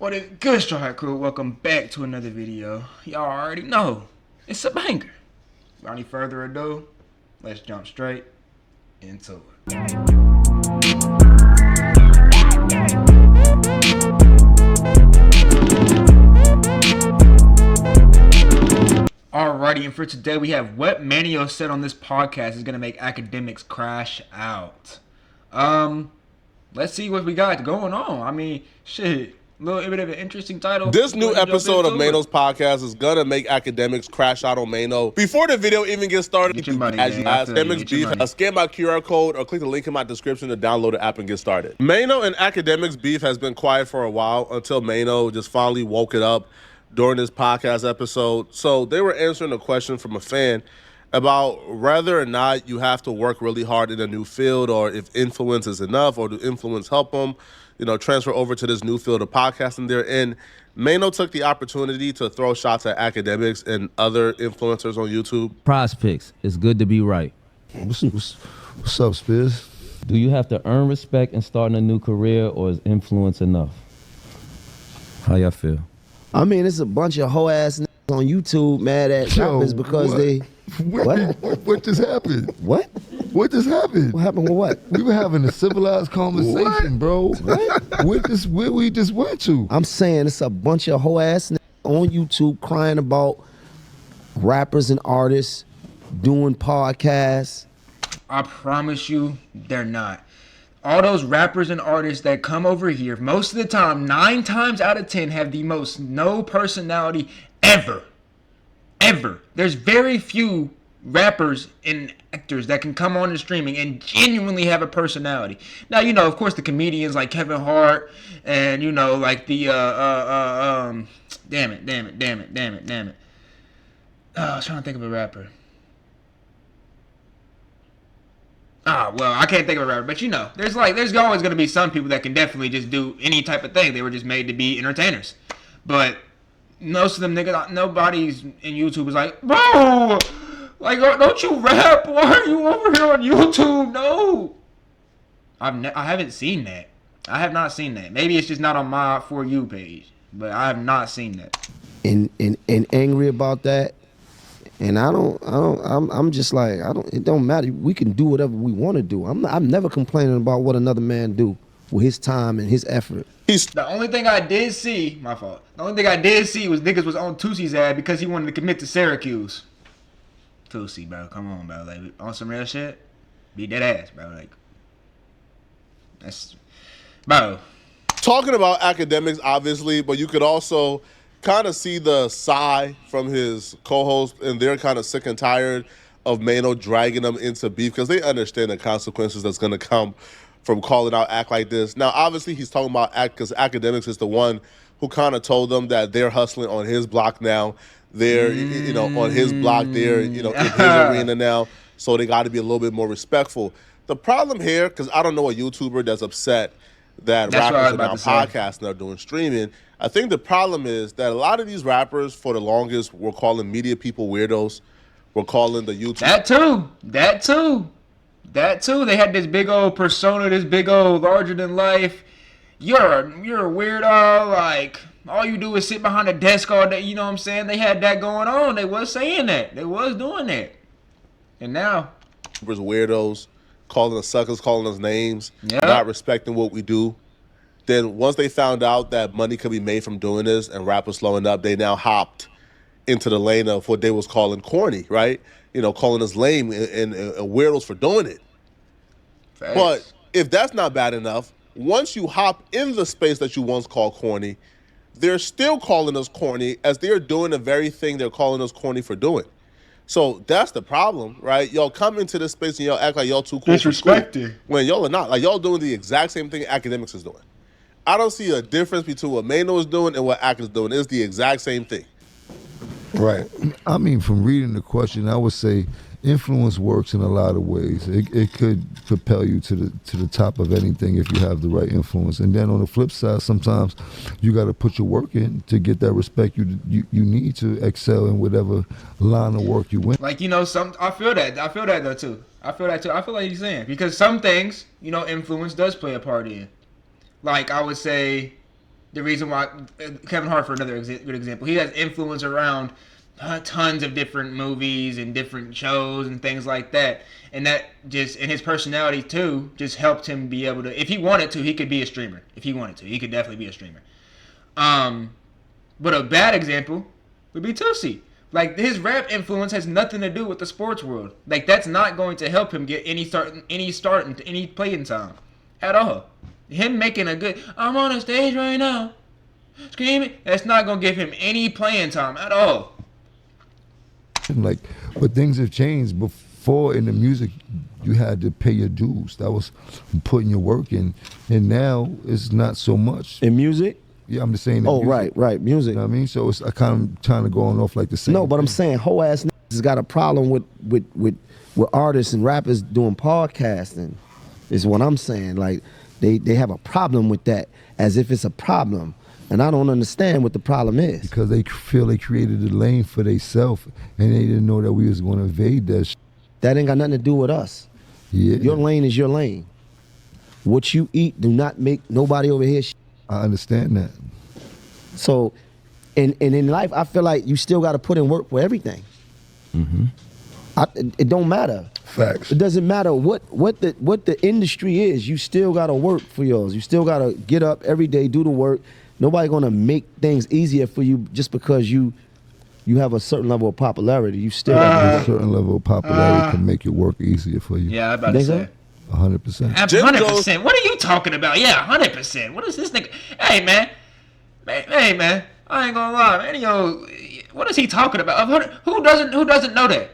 What is good, Straw Hat Crew? Welcome back to another video. Y'all already know it's a banger. Without any further ado, let's jump straight into it. Alrighty, and for today we have what Maino said on this podcast is gonna make Akademiks crash out. Let's see what we got going on. I mean, shit. A little bit of an interesting title. This new episode of Maino's podcast is gonna make Akademiks crash out on Maino. Before the video even gets started, get your money, as you ask, Akademiks beef, scan my QR code or click the link in my description to download the app and get started. Maino and Akademiks beef has been quiet for a while until Maino just finally woke it up during this podcast episode. So they were answering a question from a fan about whether or not you have to work really hard in a new field, or if influence is enough, or do influence help them, transfer over to this new field of podcasting they're in. Maino took the opportunity to throw shots at Akademiks and other influencers on YouTube. Prospects, it's good to be right. What's up, Spiz? Do you have to earn respect in starting a new career, or is influence enough? How y'all feel? I mean, it's a bunch of hoe ass niggas on YouTube mad at rappers because what? they. What just happened? What? What just happened? What happened with what? We were having a civilized conversation, bro. What? Where we just went to? I'm saying it's a bunch of hoe ass niggas on YouTube crying about rappers and artists doing podcasts. I promise you, they're not. All those rappers and artists that come over here, most of the time, 9 times out of 10, have the most no personality ever. Ever. There's very few rappers and actors that can come on the streaming and genuinely have a personality. Now, of course, the comedians like Kevin Hart and, like the, damn it. I was trying to think of a rapper. Well, I can't think of a rapper, but there's always going to be some people that can definitely just do any type of thing. They were just made to be entertainers. But most of them niggas, nobody's in YouTube is like, bro, like, don't you rap? Why are you over here on YouTube? No. I haven't seen that. I have not seen that. Maybe it's just not on my For You page, but I have not seen that. And angry about that. And I'm just like, it don't matter. We can do whatever we want to do. I'm never complaining about what another man do with his time and his effort. The only thing I did see, my fault. The only thing I did see was niggas was on Tusi's ad because he wanted to commit to Syracuse. Tusi, bro, come on, bro. Like, on some real shit, beat that ass, bro. Like, that's, bro. Talking about Akademiks, obviously, but you could also kind of see the sigh from his co-host, and they're kind of sick and tired of Maino dragging them into beef because they understand the consequences that's going to come from calling out act like this. Now, obviously, he's talking about act because Akademiks is the one who kind of told them that they're hustling on his block now. They're, on his block. They're, in his arena now. So they got to be a little bit more respectful. The problem here, because I don't know a YouTuber that's upset that rappers are now podcasting or doing streaming. I think the problem is that a lot of these rappers, for the longest, were calling media people weirdos. We're calling the YouTube. That too. They had this big old persona, this big old larger than life. You're a weirdo. Like, all you do is sit behind a desk all day. You know what I'm saying? They had that going on. They was saying that. They was doing that. And now, weirdos, calling us suckers, calling us names, not respecting what we do. Then once they found out that money could be made from doing this and rappers slowing up, they now hopped into the lane of what they was calling corny, right? Calling us lame and weirdos for doing it. Thanks. But if that's not bad enough, once you hop in the space that you once called corny, they're still calling us corny as they're doing the very thing they're calling us corny for doing. So that's the problem, right? Y'all come into this space and y'all act like y'all too cool. Disrespecting. When y'all are not. Like, y'all doing the exact same thing Akademiks is doing. I don't see a difference between what Maino is doing and what Ak is doing. It's the exact same thing. Right. I mean, from reading the question, I would say influence works in a lot of ways. It could propel you to the top of anything if you have the right influence. And then on the flip side, sometimes you got to put your work in to get that respect you need to excel in whatever line of work you win. Like, I feel that though too. I feel like you're saying, because some things, influence does play a part in. Like, I would say, The reason why Kevin Hart, for another good example, he has influence around tons of different movies and different shows and things like that, and that just, and his personality too, just helped him be able to. If he wanted to, he could be a streamer. If he wanted to, he could definitely be a streamer. But a bad example would be Tootsie. Like, his rap influence has nothing to do with the sports world. Like, that's not going to help him get any playing time at all. Him making a good, I'm on a stage right now, screaming, that's not going to give him any playing time at all. Like, but things have changed. Before in the music, you had to pay your dues. That was putting your work in. And now it's not so much. In music? Yeah, I'm just saying. Oh, music, right, music. You know what I mean? So it's kind of trying to go off like the same. No, but I'm saying whole ass niggas has got a problem with artists and rappers doing podcasting. Is what I'm saying. Like, they have a problem with that, as if it's a problem. And I don't understand what the problem is. Because they feel they created a lane for themselves, and they didn't know that we was going to invade that. That ain't got nothing to do with us. Yeah. Your lane is your lane. What you eat do not make nobody over here. I understand that. So, and in life, I feel like you still got to put in work for everything. Mm-hmm. It don't matter. Facts. It doesn't matter what the industry is. You still got to work for yours. You still got to get up every day, do the work. Nobody gonna make things easier for you just because you have a certain level of popularity. You still A certain level of popularity can make your work easier for you. Yeah, I'm about to say. 100%. 100%. What are you talking about? Yeah, 100%. What is this nigga? Hey, man. Hey, man. I ain't gonna lie, man. Yo, what is he talking about? Who doesn't know that?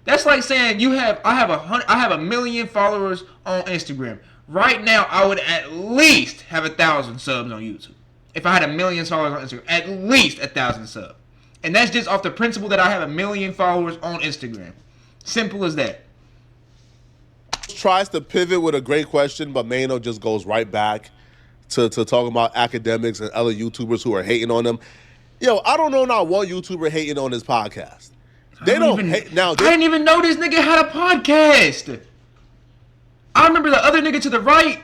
That's like saying I have a million followers on Instagram. Right now, I would at least have 1,000 subs on YouTube. If I had 1 million followers on Instagram, at least 1,000 subs. And that's just off the principle that I have 1 million followers on Instagram. Simple as that. Tries to pivot with a great question, but Maino just goes right back to talking about Akademiks and other YouTubers who are hating on them. Yo, I don't know not one YouTuber hating on this podcast. They don't hate now. I didn't even know this nigga had a podcast. I remember the other nigga to the right.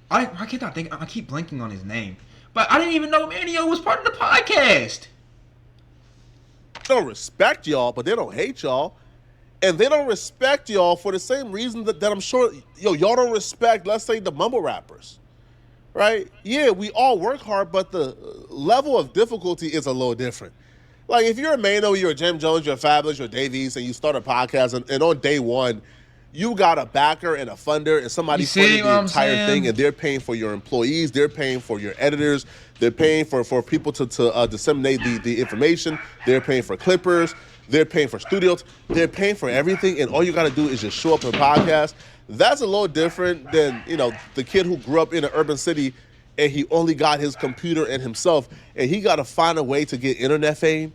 I cannot think. I keep blanking on his name. But I didn't even know Maino was part of the podcast. They don't respect y'all, but they don't hate y'all. And they don't respect y'all for the same reason that I'm sure, y'all don't respect, let's say, the mumble rappers. Right? Yeah, we all work hard, but the level of difficulty is a little different. Like, if you're a Maino, you're a Jim Jones, you're a Fabulous, you're a Dave East, and you start a podcast, and on day one, you got a backer and a funder and somebody funding the entire thing, and they're paying for your employees, they're paying for your editors, they're paying for people to disseminate the information, they're paying for clippers, they're paying for studios, they're paying for everything, and all you got to do is just show up and podcast. That's a little different than, the kid who grew up in an urban city and he only got his computer and himself, and he got to find a way to get internet fame,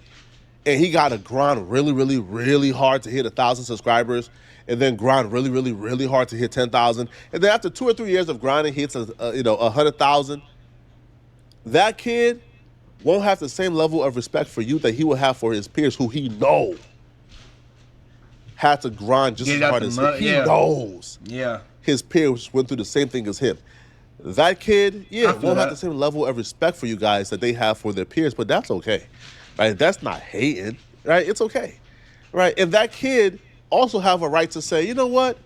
and he got to grind really, really, really hard to hit 1,000 subscribers, and then grind really, really, really hard to hit 10,000. And then after 2 or 3 years of grinding, he hits 100,000. That kid won't have the same level of respect for you that he will have for his peers, who he knows had to grind just as hard as him. He knows. Yeah. His peers went through the same thing as him. That kid, won't have the same level of respect for you guys that they have for their peers, but that's okay. Right? That's not hating. Right? It's okay. Right? And that kid also have a right to say, you know what?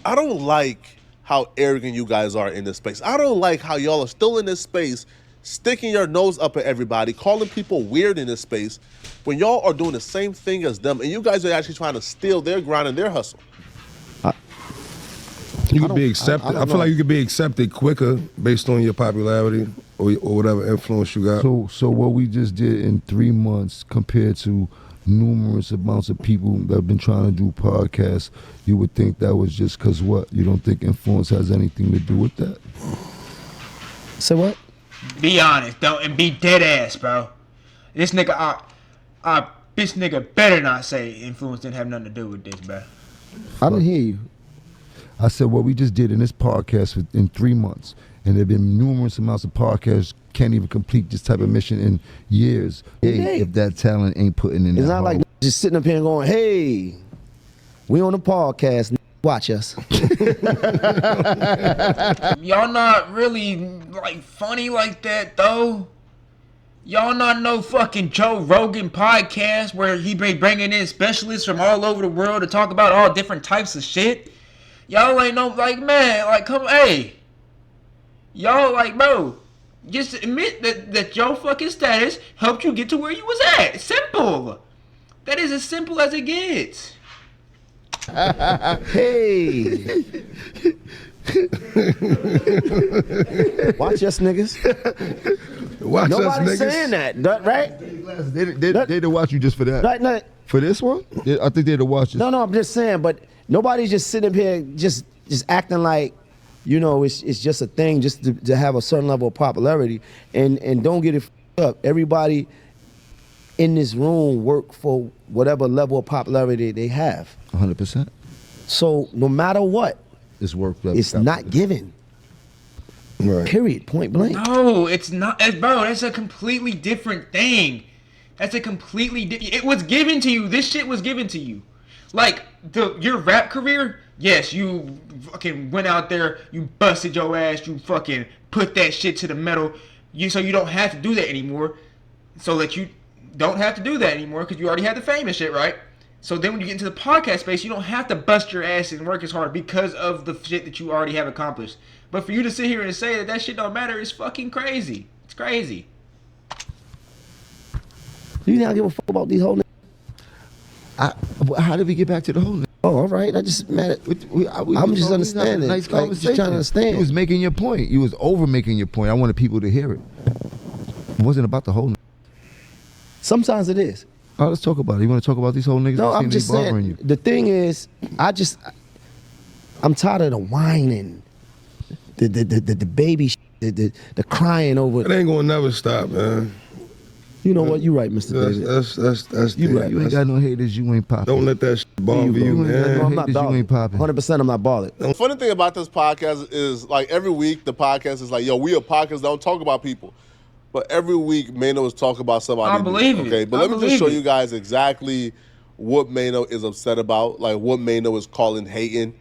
I don't like how arrogant you guys are in this space. I don't like how y'all are still in this space, sticking your nose up at everybody, calling people weird in this space, when y'all are doing the same thing as them, and you guys are actually trying to steal their grind and their hustle. You could be accepted. I feel like you could be accepted quicker based on your popularity or whatever influence you got. So what we just did in 3 months compared to numerous amounts of people that have been trying to do podcasts, you would think that was just because what? You don't think influence has anything to do with that? Say what? Be honest, don't, and be dead ass, bro. This nigga, this nigga better not say influence didn't have nothing to do with this, bro. I didn't hear you. I said what we just did in this podcast in 3 months, and there have been numerous amounts of podcasts can't even complete this type of mission in years. Hey, if that talent ain't putting in, it's not like just sitting up here and going, "Hey, we on the podcast." Watch us. Y'all not really like funny like that though. Y'all not no fucking Joe Rogan podcast where he be bringing in specialists from all over the world to talk about all different types of shit. Y'all ain't no like man like come hey. Y'all like bro. Just admit that your fucking status helped you get to where you was at. Simple. That is as simple as it gets. Hey. Watch us, niggas. Watch us, Nobody's niggas. saying that, right? They didn't watch you just for that. Right. For this one? I think they'd have watched it. No, I'm just saying, but nobody's just sitting up here just acting like, you know, it's just a thing just to have a certain level of popularity. And don't get it up. Everybody in this room work for whatever level of popularity they have. 100%. So no matter what, It's work. it's not given. Right. Period. Point blank. No, it's not, bro. That's a completely different thing. That's a completely. It was given to you. This shit was given to you. Like your rap career. Yes, you fucking went out there. You busted your ass. You fucking put that shit to the metal. So you don't have to do that anymore. So that you don't have to do that anymore because you already had the fame and shit, right? So then when you get into the podcast space, you don't have to bust your ass and work as hard because of the shit that you already have accomplished. But for you to sit here and say that shit don't matter is fucking crazy. It's crazy. You not give a fuck about these whole niggas? How did we get back to the whole? Oh, all right. I just mad at. I'm just understanding. Nice Like, just trying to understand. You was making your point. You was over making your point. I wanted people to hear it. It wasn't about the whole. Sometimes it is. All right, let's talk about it. You want to talk about these whole niggas? No, that seem I'm to be just bothering saying. you? The thing is, I'm tired of the whining, the baby, the crying over. It ain't gonna never stop, man. You know what? You right, Mr. David. That's You right. You ain't got no haters. You ain't popping. Don't let that shit bother you, You ain't got man. no I'm not haters. You bothered. ain't popping. 100%, I'm not bothered. The funny thing about this podcast is, like, every week the podcast is like, yo, we a podcast that don't talk about people. But every week, Maino is talking about somebody. I believe it. Okay, but I let me just believe show it. you guys exactly what Maino is upset about, like what Maino is calling hating.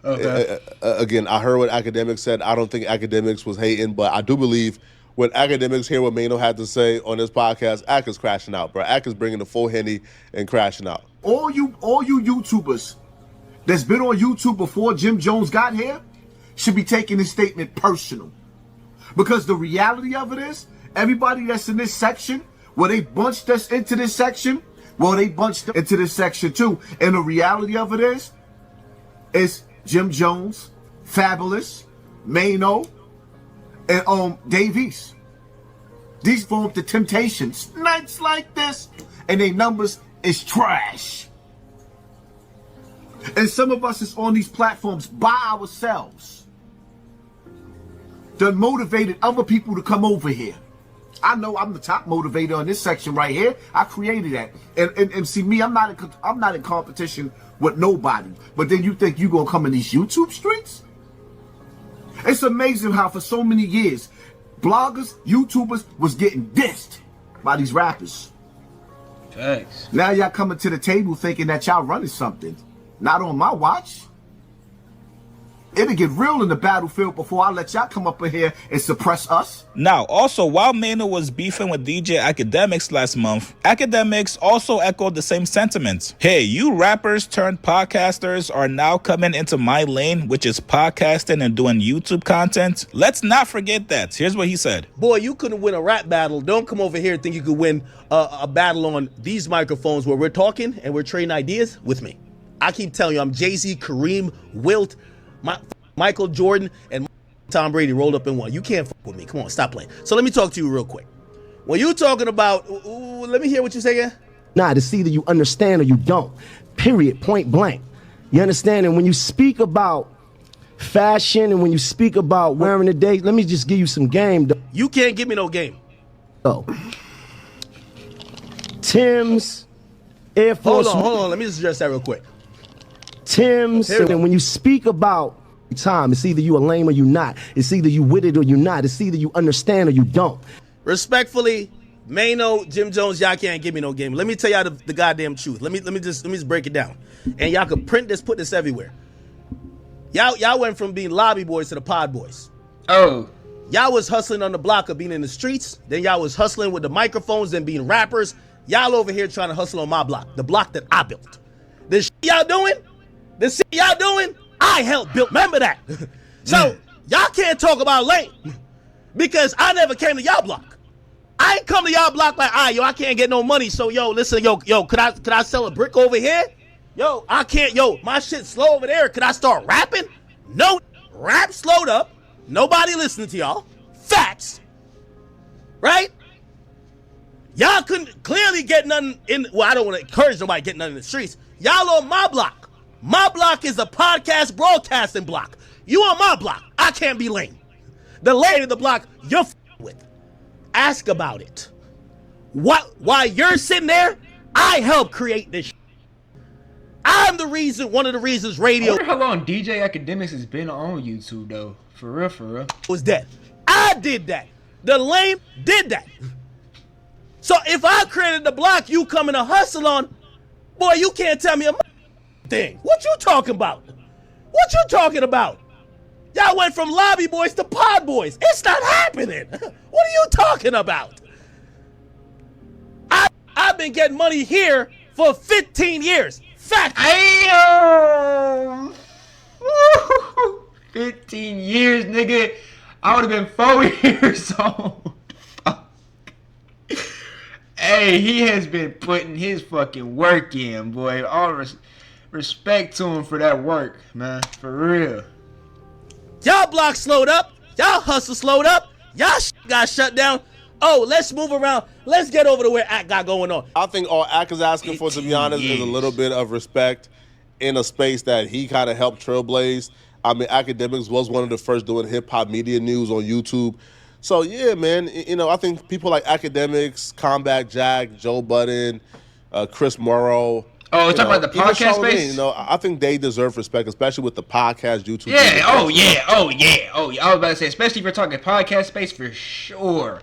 Okay. Again, I heard what Akademiks said. I don't think Akademiks was hating, but I do believe when Akademiks hear what Maino had to say on this podcast, Ak is crashing out, bro. Ak is bringing the full Henny and crashing out. All you YouTubers that's been on YouTube before Jim Jones got here should be taking this statement personal. Because the reality of it is, everybody that's in this section, well, they bunched us into this section, well, they bunched them into this section too. And the reality of it is Jim Jones, Fabulous, Maino, and Davies. These formed the Temptations. Nights like this, and their numbers is trash. And some of us is on these platforms by ourselves. Done motivated other people to come over here. I know I'm the top motivator on this section right here. I created that. And see me, I'm not in competition with nobody. But then you think you gonna come in these YouTube streets? It's amazing how for so many years, bloggers, YouTubers was getting dissed by these rappers. Thanks. Now y'all coming to the table thinking that y'all running something. Not on my watch. It'll get real in the battlefield before I let y'all come up in here and suppress us. Now, also, while Maino was beefing with DJ Akademiks last month, Akademiks also echoed the same sentiments. Hey, you rappers turned podcasters are now coming into my lane, which is podcasting and doing YouTube content. Let's not forget that. Here's what he said. Boy, you couldn't win a rap battle. Don't come over here and think you could win a battle on these microphones where we're talking and we're trading ideas with me. I keep telling you, I'm Jay-Z, Kareem, Wilt, Michael Jordan, and Tom Brady rolled up in one. You can't fuck with me. Come on, stop playing. So let me talk to you real quick. When you're talking about, let me hear what you say again. Nah, it's either you understand or you don't. Period. Point blank. You understand? And when you speak about fashion and when you speak about wearing the day, let me just give you some game. You can't give me no game. Oh. Tim's, Air Force. Hold on. Let me just address that real quick. Tim's, Here we go. and when you speak about time, it's either you a lame or you not. It's either you with it or you not. It's either you understand or you don't. Respectfully, Maino, Jim Jones, y'all can't give me no game. Let me tell y'all the goddamn truth. Let me just break it down. And y'all can print this, put this everywhere. Y'all went from being lobby boys to the pod boys. Oh. Y'all was hustling on the block of being in the streets. Then y'all was hustling with the microphones and being rappers. Y'all over here trying to hustle on my block, the block that I built. The shit y'all doing, I helped build. Remember that. So y'all can't talk about lane because I never came to y'all block. I ain't come to y'all block like, I can't get no money. So listen, could I sell a brick over here? I can't. My shit slow over there. Could I start rapping? No, rap slowed up. Nobody listening to y'all. Facts. Right? Y'all couldn't clearly get nothing in. Well, I don't want to encourage nobody getting nothing in the streets. Y'all on my block. My block is a podcast broadcasting block. You on my block. I can't be lame. The lane of the block you're with. Ask about it. While you're sitting there, I helped create this. I'm the reason, one of the reasons radio. I wonder how long DJ Akademiks has been on YouTube though. For real. Was dead. I did that. The lame did that. So if I created the block you coming to hustle on, boy, you can't tell me a thing. What you talking about? Y'all went from lobby boys to pod boys. It's not happening. What are you talking about? I've been getting money here for 15 years. Fact. 15 years, nigga. I would have been 4 years old. Fuck. Hey, he has been putting his fucking work in, boy. All respect to him for that work, man. For real. Y'all block slowed up. Y'all hustle slowed up. Y'all got shut down. Oh, let's move around. Let's get over to where Ak got going on. I think all Ak is asking for, to be honest, is a little bit of respect in a space that he kind of helped trailblaze. I mean, Akademiks was one of the first doing hip-hop media news on YouTube. So, yeah, man, I think people like Akademiks, Combat Jack, Joe Budden, Chris Morrow. Oh, we're talking about the podcast space? I think they deserve respect, especially with the podcast YouTube. Yeah, oh, yeah. I was about to say, especially if you're talking podcast space, for sure.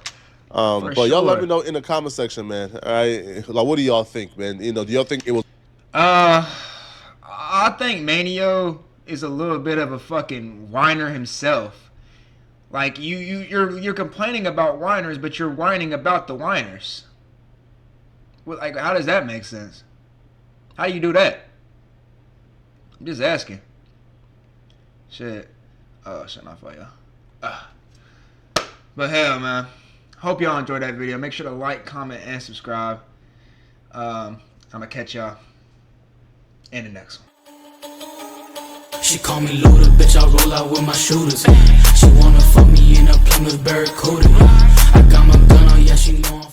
But y'all let me know in the comment section, man. All right, like, what do y'all think, man? Do y'all think it was? I think Maino is a little bit of a fucking whiner himself. Like you're complaining about whiners, but you're whining about the whiners. Well, like, how does that make sense? How you do that? I'm just asking. Shit. Oh, shit, not for y'all. But hell, man. Hope y'all enjoyed that video. Make sure to like, comment, and subscribe. I'm gonna catch y'all in the next one. She call me Luda, bitch, I roll out with my shooters. She wanna fuck me in a Plymouth Barracuda. I got my gun on, yeah, she know I'm